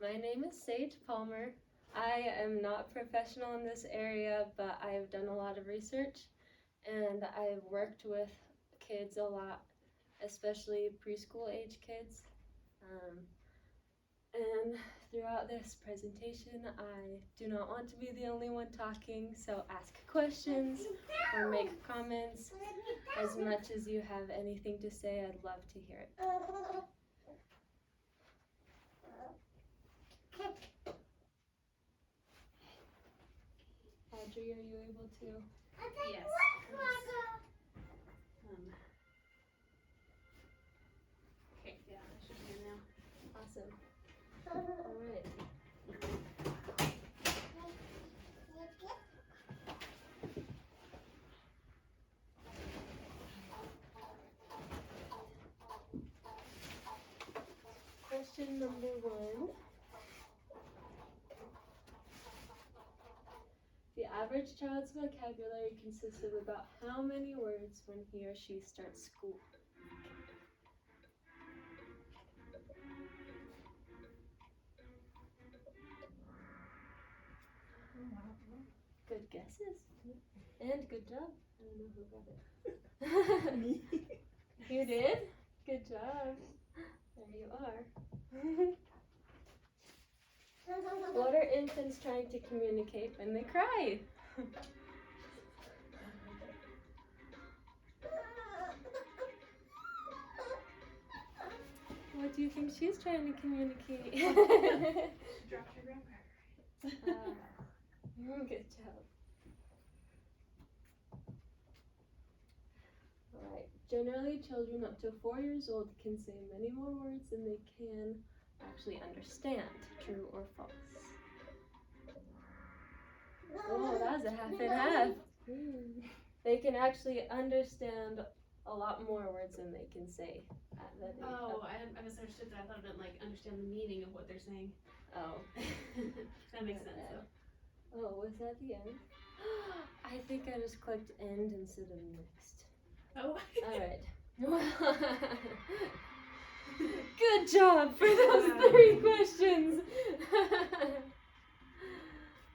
My name is Sage Palmer. I am not professional in this area, but I've done a lot of research and I've worked with kids a lot, especially preschool age kids. And throughout this presentation, I do not want to be the only one talking, so ask questions or make comments. As much as you have anything to say, I'd love to hear it. Audrey, are you able to? Yes. Okay, yeah, I should be in now. Awesome. All right. Question number 1. The average child's vocabulary consists of about how many words when he or she starts school? Good guesses. And good job. I don't know who got it. Me. You did? Good job. There you are. What are infants trying to communicate when they cry? What do you think she's trying to communicate? She dropped her graham cracker. Good job. Alright, generally children up to 4 years old can say many more words than they can actually understand. True or false? Oh, that was a half and half. They can actually understand a lot more words than they can say. Oh, I misunderstood that. I thought it meant like understand the meaning of what they're saying. Oh. That makes sense though. Oh, was that the end? I think I just clicked end instead of next. Oh. Alright. Good job for those 3 questions.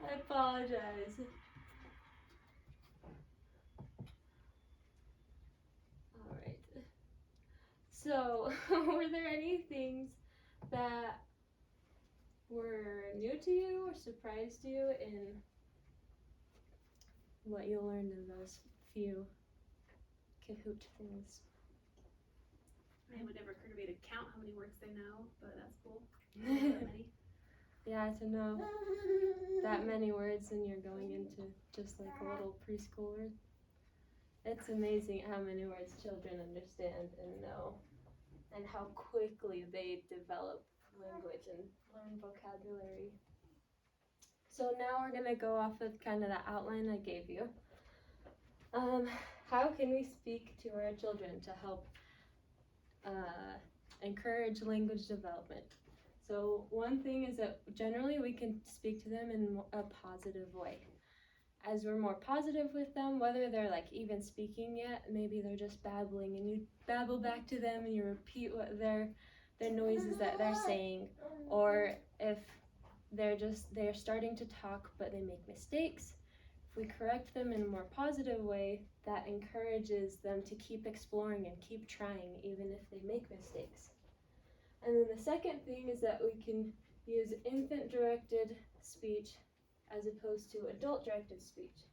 I apologize. Alright. So, were there any things that were new to you or surprised you in what you learned in those few Kahoot things? It would never occur to me to count how many words they know, but that's cool. That many. Yeah, to know that many words and you're going into just like a little preschooler. It's amazing how many words children understand and know and how quickly they develop language and learn vocabulary. So now we're going to go off of kind of the outline I gave you. How can we speak to our children to help encourage language development? So one thing is that generally we can speak to them in a positive way. As we're more positive with them, whether they're like even speaking yet, maybe they're just babbling and you babble back to them and you repeat what their noises that they're saying, or if they're starting to talk but they make mistakes, if we correct them in a more positive way, that encourages them to keep exploring and keep trying even if they make mistakes. And then the second thing is that we can use infant-directed speech as opposed to adult-directed speech.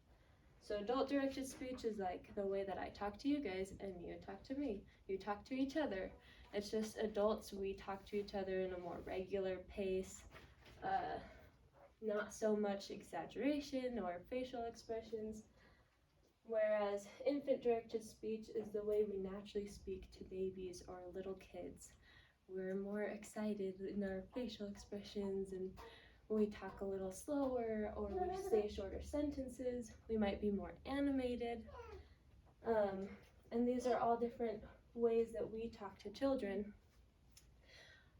So adult-directed speech is like the way that I talk to you guys and you talk to me. You talk to each other. It's just adults, we talk to each other in a more regular pace, not so much exaggeration or facial expressions. Whereas infant-directed speech is the way we naturally speak to babies or little kids. We're more excited in our facial expressions and we talk a little slower or we say shorter sentences. We might be more animated. And these are all different ways that we talk to children.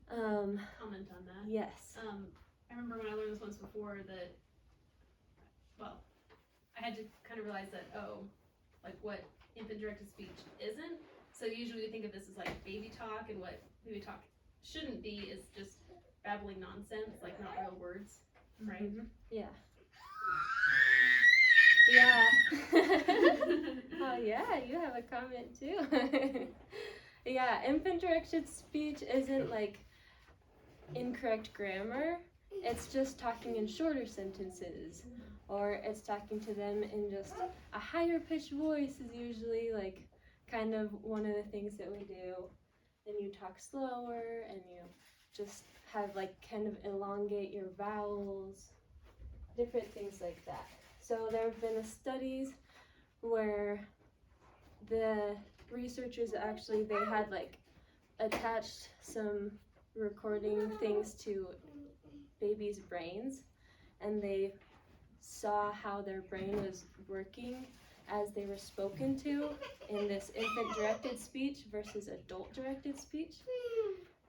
Comment on that. Yes. I remember when I learned this once before that, well, I had to kind of realize that, like what infant-directed speech isn't. So usually we think of this as like baby talk, and what baby talk shouldn't be is just babbling nonsense, like not real words, right? Mhm. Yeah. Yeah. Oh yeah, you have a comment too. Yeah, infant directed speech isn't like incorrect grammar. It's just talking in shorter sentences, or it's talking to them in just a higher pitched voice is usually like kind of one of the things that we do. And you talk slower and you just have like kind of elongate your vowels, different things like that. So there have been studies where the researchers actually they had like attached some recording things to babies' brains, and they saw how their brain was working as they were spoken to in this infant directed speech versus adult directed speech.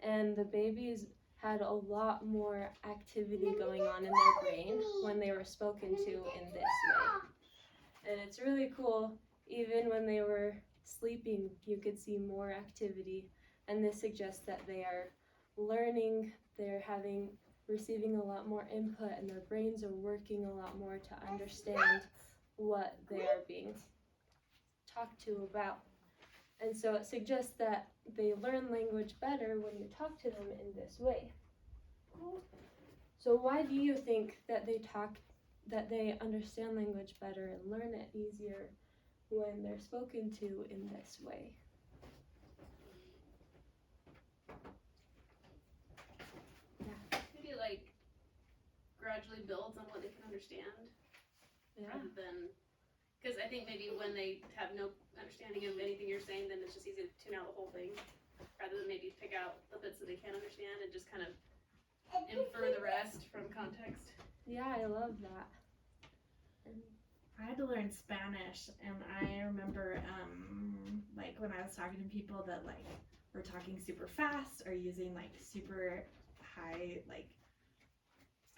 And the babies had a lot more activity going on in their brain when they were spoken to in this way. And it's really cool, even when they were sleeping, you could see more activity. And this suggests that they are learning, they're receiving a lot more input, and their brains are working a lot more to understand what they are being talked to about. And so it suggests that they learn language better when you talk to them in this way. So why do you think that they understand language better and learn it easier when they're spoken to in this way? Maybe like gradually builds on what they can understand, rather than, because I think maybe when they have no understanding of anything you're saying, then it's just easy to tune out the whole thing, rather than maybe pick out the bits that they can understand and just kind of infer the rest from context. Yeah, I love that. I had to learn Spanish, and I remember, like when I was talking to people that like were talking super fast or using like super high, like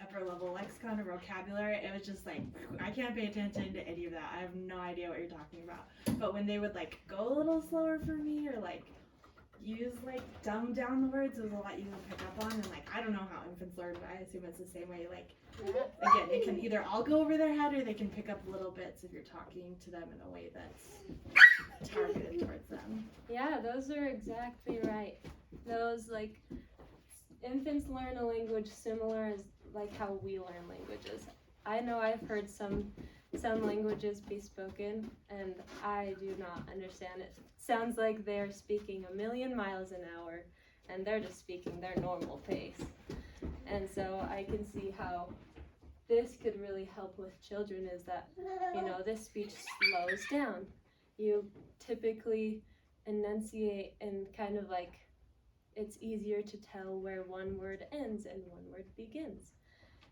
upper level lexicon or vocabulary, it was just like I can't pay attention to any of that. I have no idea what you're talking about. But when they would like go a little slower for me or like use like dumb down the words, it was a lot easier to pick up on. And like I don't know how infants learn, but I assume it's the same way. Like again, it can either all go over their head or they can pick up little bits if you're talking to them in a way that's targeted towards them. Yeah, those are exactly right. Those like infants learn a language similar as like how we learn languages. I know I've heard some languages be spoken and I do not understand it. Sounds like they're speaking 1,000,000 miles an hour and they're just speaking their normal pace. And so I can see how this could really help with children is that, this speech slows down. You typically enunciate and kind of like it's easier to tell where one word ends and one word begins.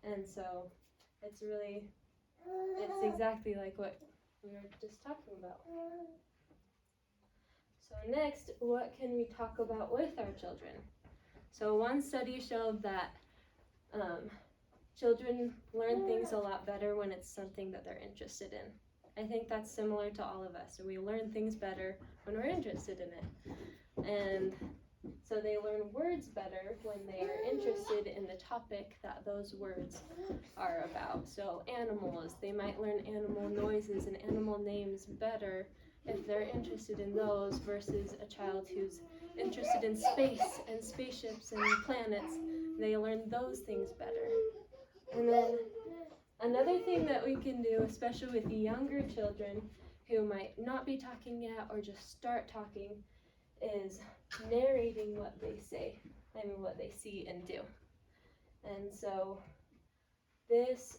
And so it's exactly like what we were just talking about. So next, what can we talk about with our children? So one study showed that children learn things a lot better when it's something that they're interested in. I think that's similar to all of us. We learn things better when we're interested in it. And so they learn words better when they are interested in the topic that those words are about. So animals, they might learn animal noises and animal names better if they're interested in those versus a child who's interested in space and spaceships and planets. They learn those things better. And then another thing that we can do, especially with younger children who might not be talking yet or just start talking, is narrating what they say and what they see and do. And so this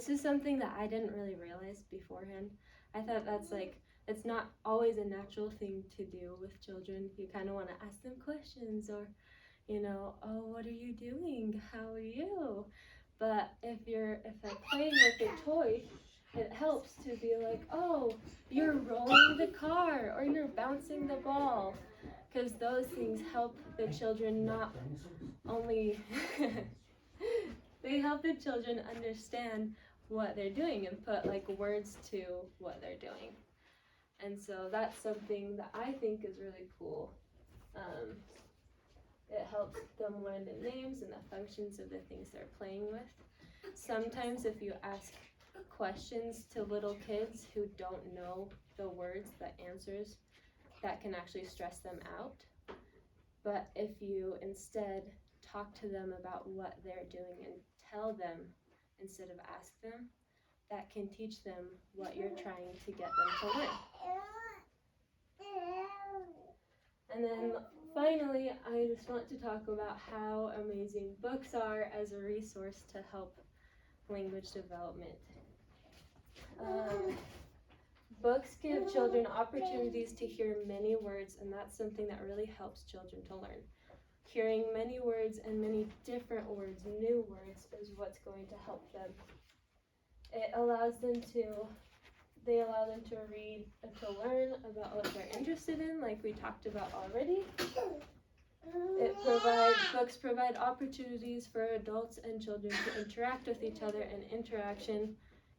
is something that I didn't really realize beforehand. I thought it's not always a natural thing to do with children. You kind of want to ask them questions or, oh, what are you doing? How are you? But if I'm playing with a toy, it helps to be like, oh, you're rolling the car or you're bouncing the ball, because those things help the children not only they help the children understand what they're doing and put like words to what they're doing. And so that's something that I think is really cool. It helps them learn the names and the functions of the things they're playing with. Sometimes if you ask questions to little kids who don't know the words, the answers, that can actually stress them out. But if you instead talk to them about what they're doing and tell them instead of ask them, that can teach them what you're trying to get them to learn. And then finally, I just want to talk about how amazing books are as a resource to help language development. Books give children opportunities to hear many words, and that's something that really helps children to learn. Hearing many words and many different words, new words, is what's going to help them. They allow them to read and to learn about what they're interested in, like we talked about already. Books provide opportunities for adults and children to interact with each other, and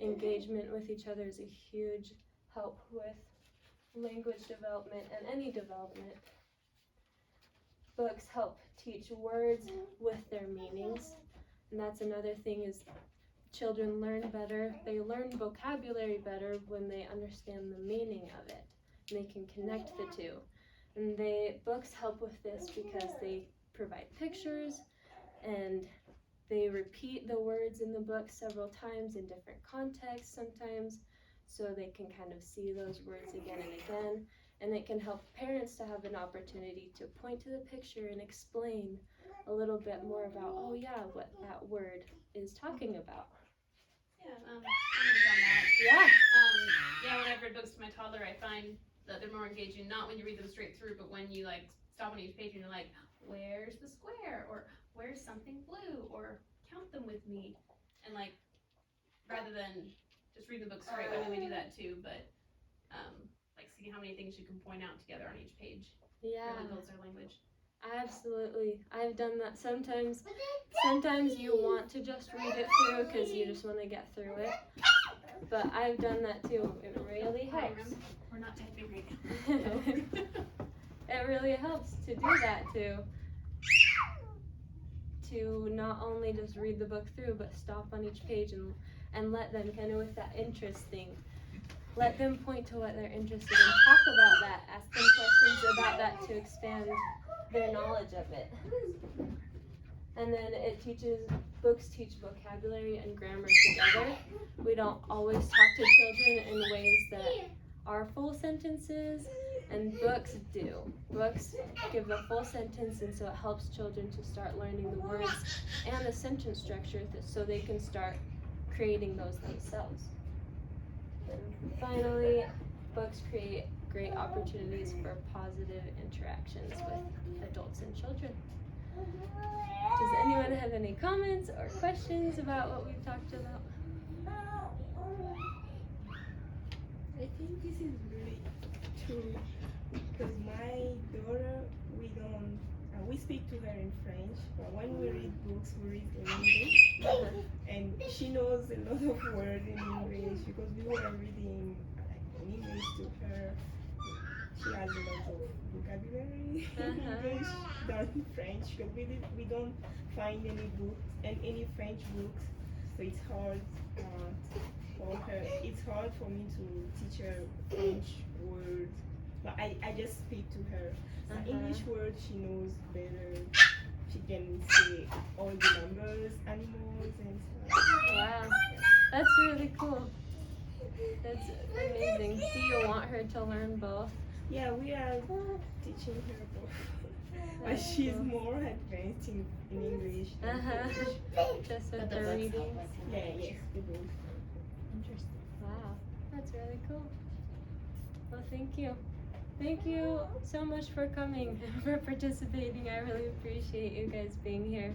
engagement with each other is a huge help with language development and any development. Books help teach words with their meanings, and that's another thing is children learn better. They learn vocabulary better when they understand the meaning of it, and they can connect the two. And books help with this because they provide pictures, and they repeat the words in the book several times in different contexts sometimes, so they can kind of see those words again and again. And it can help parents to have an opportunity to point to the picture and explain a little bit more about, oh yeah, what that word is talking about. Yeah, I'm on that. Yeah. When I've read books to my toddler, I find that they're more engaging, not when you read them straight through, but when you like stop on each page and you're like, where's the square? Or where's something blue? Or count them with me. And like, rather than just read the book straight, I mean, we do that too, but like seeing how many things you can point out together on each page. Yeah. Really builds their language. Absolutely. I've done that sometimes. Sometimes you want to just read it through because you just want to get through it. But I've done that too. It really helps. We're not typing right now. It really helps to do that too. To not only just read the book through, but stop on each page and let them kind of with that interest thing. Let them point to what they're interested in. Talk about that. Ask them questions about that to expand their knowledge of it. And then books teach vocabulary and grammar together. We don't always talk to children in ways that are full sentences, and books do. Books give a full sentence, and so it helps children to start learning the words and the sentence structure so they can start creating those themselves. And finally, books create great opportunities for positive interactions with adults and children. Does anyone have any comments or questions about what we've talked about? I think this is really true because my daughter, we speak to her in French, but when we read books, we read in English, and she knows a lot of words in English because we were reading in English to her. She has a lot of vocabulary in English than in French because we don't find any books and any French books, so it's hard for her. It's hard for me to teach her French words, but I just speak to her. English words she knows better. She can say all the numbers, animals, and stuff. Wow, that's really cool. That's amazing. Do you want her to learn both? Yeah, we are teaching her both. But she's more advanced in English than French. Just with the reading. Yeah, yes, the both. Interesting. Wow, that's really cool. Well, thank you. Thank you so much for coming and for participating. I really appreciate you guys being here.